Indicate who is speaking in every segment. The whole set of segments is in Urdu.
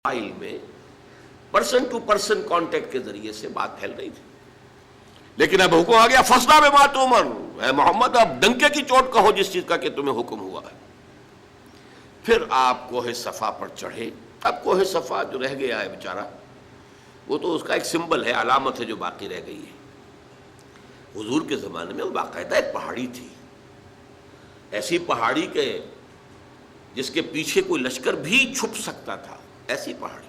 Speaker 1: فائل میں پرسن ٹو پرسن کانٹیکٹ کے ذریعے سے بات پھیل رہی تھی، لیکن اب حکم آ گیا فصدع بما تؤمر، اے محمد اب ڈنکے کی چوٹ کہو جس چیز کا کہ تمہیں حکم ہوا ہے۔ پھر آپ کوہ صفا پر چڑھے۔ اب کوہ صفا جو رہ گیا ہے بیچارہ، وہ تو اس کا ایک سمبل ہے، علامت ہے جو باقی رہ گئی ہے۔ حضور کے زمانے میں وہ باقاعدہ ایک پہاڑی تھی، ایسی پہاڑی کہ جس کے پیچھے کوئی لشکر بھی چھپ سکتا تھا، ایسی پہاڑی۔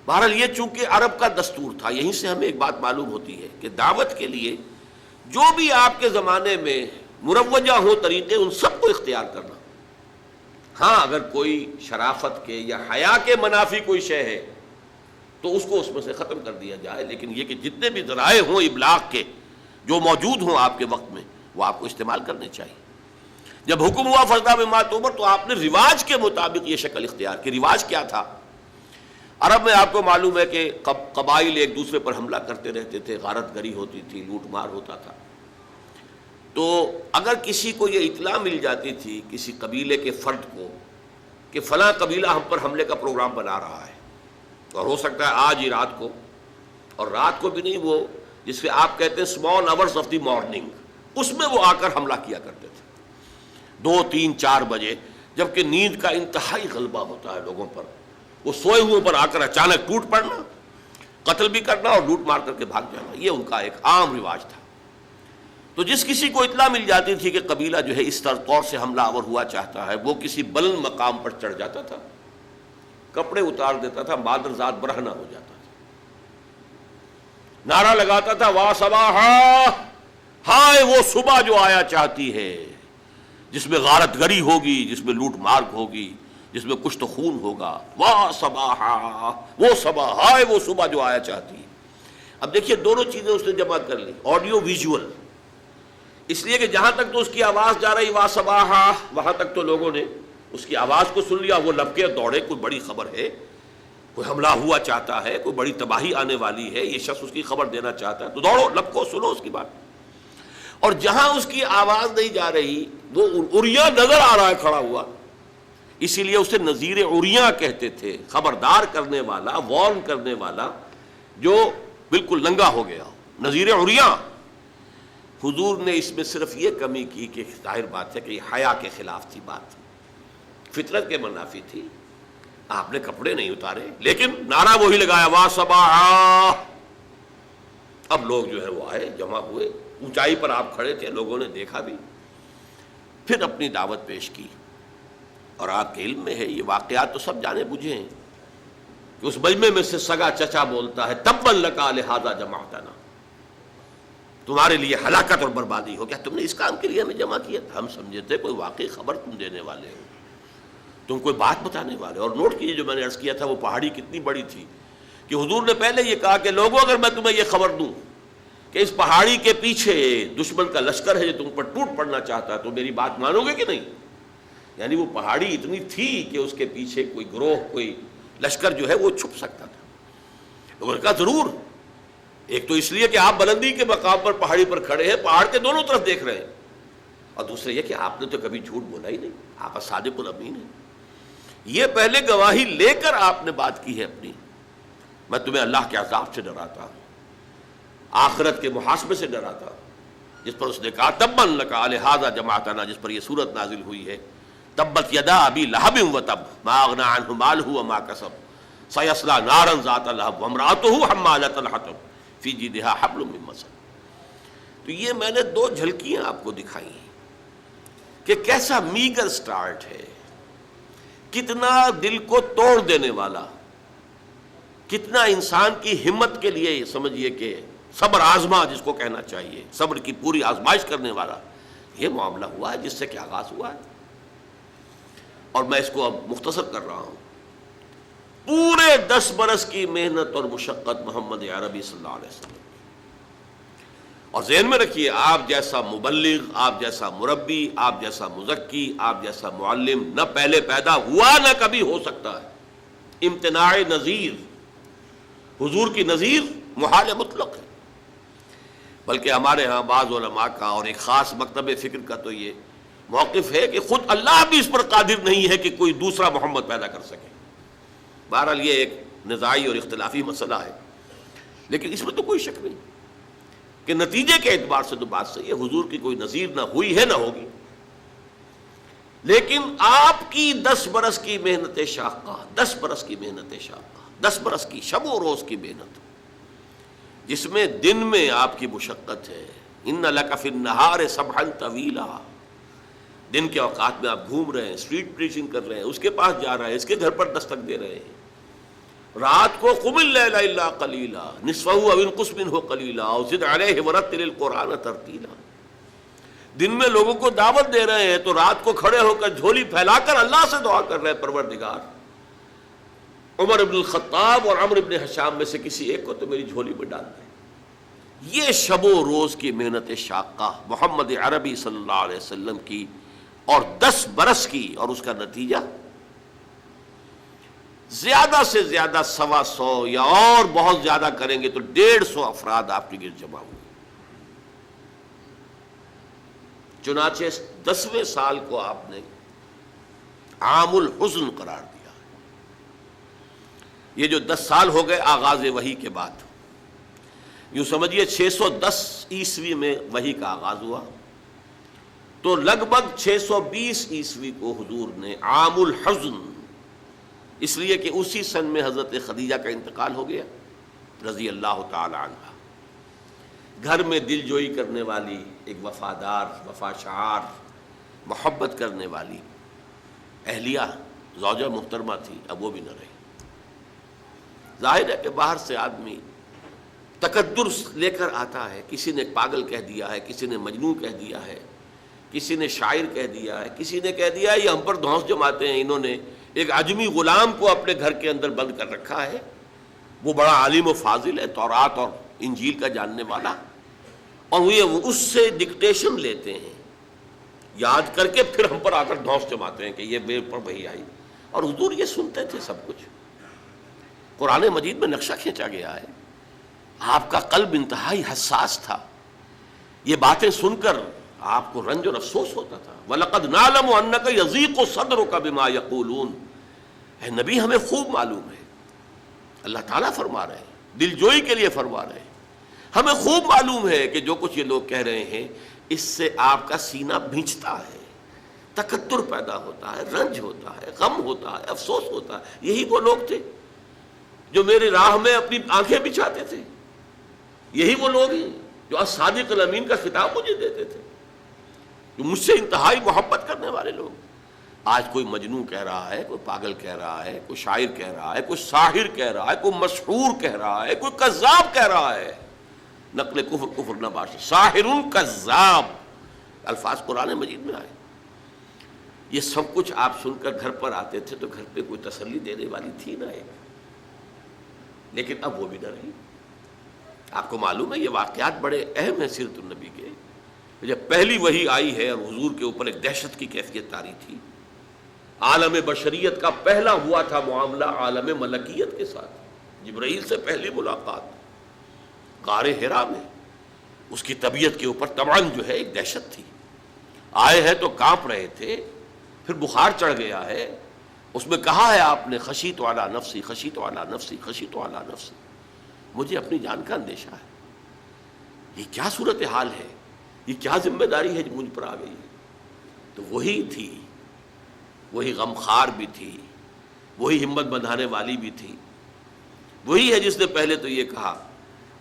Speaker 1: بہرحال یہ چونکہ عرب کا دستور تھا، یہیں سے ہمیں ایک بات معلوم ہوتی ہے کہ دعوت کے لیے جو بھی آپ کے زمانے میں مروجہ ہو طریقے، ان سب کو اختیار کرنا۔ ہاں اگر کوئی شرافت کے یا حیا کے منافی کوئی شے ہے تو اس کو اس میں سے ختم کر دیا جائے، لیکن یہ کہ جتنے بھی ذرائع ہوں ابلاغ کے جو موجود ہوں آپ کے وقت میں، وہ آپ کو استعمال کرنے چاہیے۔ جب حکم ہوا فصدع بما تؤمر تو آپ نے رواج کے مطابق یہ شکل اختیار کی۔ رواج کیا تھا؟ عرب میں آپ کو معلوم ہے کہ قبائل ایک دوسرے پر حملہ کرتے رہتے تھے، غارت گری ہوتی تھی، لوٹ مار ہوتا تھا۔ تو اگر کسی کو یہ اطلاع مل جاتی تھی کسی قبیلے کے فرد کو کہ فلاں قبیلہ ہم پر حملے کا پروگرام بنا رہا ہے، اور ہو سکتا ہے آج ہی رات کو، اور رات کو بھی نہیں، وہ جس سے آپ کہتے ہیں small hours of the morning, اس میں وہ آ کر حملہ کیا کرتے تھے 2 3 4 بجے، جبکہ نیند کا انتہائی غلبہ ہوتا ہے لوگوں پر، وہ سوئے ہوئے پر آ کر اچانک ٹوٹ پڑنا، قتل بھی کرنا اور لوٹ مار کر کے بھاگ جانا، یہ ان کا ایک عام رواج تھا۔ تو جس کسی کو اطلاع مل جاتی تھی کہ قبیلہ جو ہے اس طور سے حملہ آور ہوا چاہتا ہے، وہ کسی بلند مقام پر چڑھ جاتا تھا، کپڑے اتار دیتا تھا، مادرزاد برہنہ ہو جاتا تھا، نعرہ لگاتا تھا وا صباحا، ہائے وہ صبح جو آیا چاہتی ہے، جس میں غارت گری ہوگی، جس میں لوٹ مار ہوگی، جس میں کچھ تو خون ہوگا، وا صباحا، وہ صبح، ہائے وہ صبح جو آیا چاہتی ہے۔ اب دیکھیے دونوں چیزیں اس نے جمع کر لی، آڈیو ویژول، اس لیے کہ جہاں تک تو اس کی آواز جا رہی وا صباحا، وہاں تک تو لوگوں نے اس کی آواز کو سن لیا، وہ لپکے دوڑے، کوئی بڑی خبر ہے، کوئی حملہ ہوا چاہتا ہے، کوئی بڑی تباہی آنے والی ہے، یہ شخص اس کی خبر دینا چاہتا ہے، تو دوڑو، لپکو، سنو اس کی بات۔ اور جہاں اس کی آواز نہیں جا رہی، وہ عریاں نظر آ رہا ہے کھڑا ہوا، اسی لیے اسے نذیر عریاں کہتے تھے، خبردار کرنے والا، وارن کرنے والا جو بالکل ننگا ہو گیا ہو، نذیر عریاں۔ حضور نے اس میں صرف یہ کمی کی کہ ظاہر بات ہے کہ یہ حیا کے خلاف تھی، بات فطرت کے منافی تھی، آپ نے کپڑے نہیں اتارے، لیکن نعرہ وہی لگایا وا صباحا۔ اب لوگ جو ہے وہ آئے، جمع ہوئے، اونچائی پر آپ کھڑے تھے، لوگوں نے دیکھا بھی، پھر اپنی دعوت پیش کی۔ اور آپ کے علم میں ہے یہ واقعات تو سب جانے بوجھے ہیں کہ اس مجمع میں سے سگا چچا بولتا ہے تبا لک لہذا جمعتنا، تمہارے لیے ہلاکت اور بربادی ہو، کیا تم نے اس کام کے لیے ہمیں جمع کیا تھا؟ ہم سمجھے تھے کوئی واقعی خبر تم دینے والے ہو، تم کوئی بات بتانے والے۔ اور نوٹ کیجیے جو میں نے عرض کیا تھا، وہ پہاڑی کتنی بڑی تھی کہ حضور نے پہلے یہ کہا کہ لوگوں اگر میں تمہیں یہ خبر دوں کہ اس پہاڑی کے پیچھے دشمن کا لشکر ہے جو تم پر ٹوٹ پڑنا چاہتا ہے، تو میری بات مانو گے کہ نہیں؟ یعنی وہ پہاڑی اتنی تھی کہ اس کے پیچھے کوئی گروہ، کوئی لشکر جو ہے وہ چھپ سکتا تھا۔ لوگوں نے کہا ضرور، ایک تو اس لیے کہ آپ بلندی کے مقام پر پہاڑی پر کھڑے ہیں، پہاڑ کے دونوں طرف دیکھ رہے ہیں، اور دوسرے یہ کہ آپ نے تو کبھی جھوٹ بولا ہی نہیں، آپ صادق الامین ہیں۔ یہ پہلے گواہی لے کر آپ نے بات کی ہے اپنی، میں تمہیں اللہ کے عذاب سے ڈراتا ہوں، آخرت کے محاسبے سے ڈراتا ہوں، جس پر اس نے کہا تبا لک لہذا جمعتنا، جس پر یہ صورت نازل ہوئی ہے تبت یدا ابی لہب وتب ما اغنی عنہ مالہ وما کسب سیصلی نارا ذات لہب وامرأتہ حمالۃ الحطب فی جیدہا حبل من مسد۔ تو یہ میں نے 2 جھلکیاں آپ کو دکھائی ہیں کہ کیسا میگر سٹارٹ ہے، کتنا دل کو توڑ دینے والا، کتنا انسان کی ہمت کے لیے سمجھیے کہ صبر آزما جس کو کہنا چاہیے، صبر کی پوری آزمائش کرنے والا یہ معاملہ ہوا ہے جس سے کہ آغاز ہوا ہے۔ اور میں اس کو اب مختصر کر رہا ہوں، پورے 10 برس کی محنت اور مشقت محمد عربی صلی اللہ علیہ وسلم، اور ذہن میں رکھیے آپ جیسا مبلغ، آپ جیسا مربی، آپ جیسا مزکی، آپ جیسا معلم نہ پہلے پیدا ہوا نہ کبھی ہو سکتا ہے۔ امتناع نظیر، حضور کی نظیر محال مطلق ہے۔ بلکہ ہمارے ہاں بعض علماء کا اور ایک خاص مکتب فکر کا تو یہ موقف ہے کہ خود اللہ بھی اس پر قادر نہیں ہے کہ کوئی دوسرا محمد پیدا کر سکے۔ بہرحال یہ ایک نزاعی اور اختلافی مسئلہ ہے، لیکن اس میں تو کوئی شک نہیں کہ نتیجے کے اعتبار سے تو بات صحیح ہے، حضور کی کوئی نظیر نہ ہوئی ہے نہ ہوگی، لیکن آپ کی 10 برس کی محنت شاقہ، 10 برس کی محنت شاقہ، 10 برس کی شب و روز کی محنت، جس میں دن میں آپ کی مشقت ہے، ان لک فی النہار سبحا طویلا، دن کے اوقات میں آپ گھوم رہے ہیں، اسٹریٹ پریچنگ کر رہے ہیں، اس کے پاس جا رہے ہیں، اس کے گھر پر دستک دے رہے ہیں، رات کو قم اللیل الا قلیلا نصفہ او انقص منہ قلیلا او زد علیہ ورتل القرآن ترتیلا، دن میں لوگوں کو دعوت دے رہے ہیں تو رات کو کھڑے ہو کر جھولی پھیلا کر اللہ سے دعا کر رہے ہیں، پروردگار عمر بن الخطاب اور عمرو بن حشام میں سے کسی ایک کو تو میری جھولی میں ڈال دیں۔ یہ شب و روز کی محنت شاقہ محمد عربی صلی اللہ علیہ وسلم کی، اور 10 برس کی، اور اس کا نتیجہ زیادہ سے زیادہ 125 یا اور بہت زیادہ کریں گے تو 150 افراد آپ کے گرد جمع ہوئے۔ چنانچہ 10ویں سال کو آپ نے عام الحزن قرار دیا۔ یہ جو 10 سال ہو گئے آغاز وحی کے بعد، یوں سمجھیے 610 عیسوی میں وحی کا آغاز ہوا، تو لگ بھگ 620 عیسوی کو حضور نے عام الحزن، اس لیے کہ اسی سن میں حضرت خدیجہ کا انتقال ہو گیا رضی اللہ تعالی عنہ، گھر میں دل جوئی کرنے والی ایک وفادار، وفاشار، محبت کرنے والی اہلیہ زوجہ محترمہ تھی، اب وہ بھی نہ رہی۔ ظاہر ہے کہ باہر سے آدمی تقدر لے کر آتا ہے، کسی نے پاگل کہہ دیا ہے، کسی نے مجنون کہہ دیا ہے، کسی نے شاعر کہہ دیا ہے، کسی نے کہہ دیا ہے یہ ہم پر دھونس جماتے ہیں، انہوں نے ایک عجمی غلام کو اپنے گھر کے اندر بند کر رکھا ہے، وہ بڑا عالم و فاضل ہے، تورات اور انجیل کا جاننے والا، اور وہ اس سے ڈکٹیشن لیتے ہیں، یاد کر کے پھر ہم پر آ کر دھونس جماتے ہیں کہ یہ میرے پر وحی آئی، اور حضور یہ سنتے تھے سب کچھ۔ قرآن مجید میں نقشہ کھینچا گیا ہے، آپ کا قلب انتہائی حساس تھا، یہ باتیں سن کر آپ کو رنج اور افسوس ہوتا تھا۔ وَلَقَدْ نَعْلَمُ أَنَّكَ يَضِيقُ صَدْرُكَ بِمَا يَقُولُونَ، اے نبی ہمیں خوب معلوم ہے، اللہ تعالیٰ فرما رہے ہیں، دل جوئی کے لیے فرما رہے ہیں، ہمیں خوب معلوم ہے کہ جو کچھ یہ لوگ کہہ رہے ہیں اس سے آپ کا سینہ بھینچتا ہے، تکدر پیدا ہوتا ہے، رنج ہوتا ہے، غم ہوتا ہے، افسوس ہوتا ہے۔ یہی وہ لوگ تھے جو میری راہ میں اپنی آنکھیں بچھاتے تھے، یہی وہ لوگ ہیں جو الصادق الامین کا خطاب مجھے دیتے تھے، جو مجھ سے انتہائی محبت کرنے والے لوگ۔ آج کوئی مجنون کہہ رہا ہے، کوئی پاگل کہہ رہا ہے، کوئی شاعر کہہ رہا ہے، کوئی ساحر کہہ رہا ہے، کوئی مسحور کہہ رہا ہے، کوئی کذاب کہہ رہا ہے، نقل کفر کفر نہ باش، ساحر کذاب الفاظ قرآن مجید میں آئے۔ یہ سب کچھ آپ سن کر گھر پر آتے تھے تو گھر پہ کوئی تسلی دینے والی تھی نہ ایک، لیکن اب وہ بھی نہ رہی۔ آپ کو معلوم ہے یہ واقعات بڑے اہم ہیں سیرت النبی کے۔ جب پہلی وحی آئی ہے اور حضور کے اوپر ایک دہشت کی کیفیت طاری تھی، عالم بشریت کا پہلا ہوا تھا معاملہ عالم ملکیت کے ساتھ، جبرائیل سے پہلی ملاقات غار حرا میں، اس کی طبیعت کے اوپر طبعاً جو ہے ایک دہشت تھی، آئے ہیں تو کانپ رہے تھے، پھر بخار چڑھ گیا ہے، اس میں کہا ہے آپ نے خشیت علی نفسی، خشیت علی نفسی، خشیت علی نفسی، مجھے اپنی جان کا اندیشہ ہے۔ یہ کیا صورتحال ہے، یہ کیا ذمہ داری ہے جو مجھ پر آ گئی ہے؟ تو وہی تھی، وہی غمخوار بھی تھی، وہی ہمت بندھانے والی بھی تھی، وہی ہے جس نے پہلے تو یہ کہا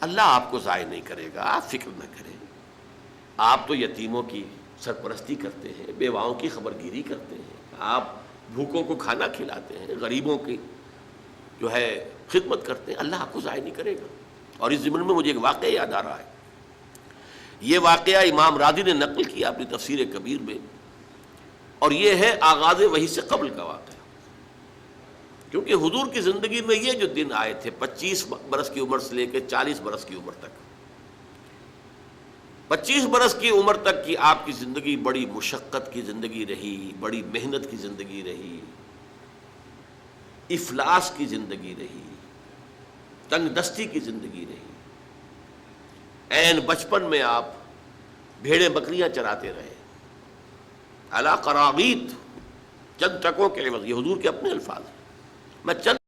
Speaker 1: اللہ آپ کو ضائع نہیں کرے گا، آپ فکر نہ کریں، آپ تو یتیموں کی سرپرستی کرتے ہیں، بیواؤں کی خبرگیری کرتے ہیں، آپ بھوکوں کو کھانا کھلاتے ہیں، غریبوں کی جو ہے خدمت کرتے ہیں، اللہ آپ کو ضائع نہیں کرے گا۔ اور اس ضمن میں مجھے ایک واقعہ یاد آ رہا ہے، یہ واقعہ امام راضی نے نقل کیا اپنی تفسیر کبیر میں، اور یہ ہے آغاز وحی سے قبل کا واقعہ، کیونکہ حضور کی زندگی میں یہ جو دن آئے تھے 25 برس کی عمر سے لے کے 40 برس کی عمر تک، 25 برس کی عمر تک کی آپ کی زندگی بڑی مشقت کی زندگی رہی، بڑی محنت کی زندگی رہی، افلاس کی زندگی رہی، تنگ دستی کی زندگی رہی۔ عین بچپن میں آپ بھیڑیں بکریاں چراتے رہے، علی قراغیط، چند ٹکوں کے عوض، یہ حضور کے اپنے الفاظ ہیں، میں چند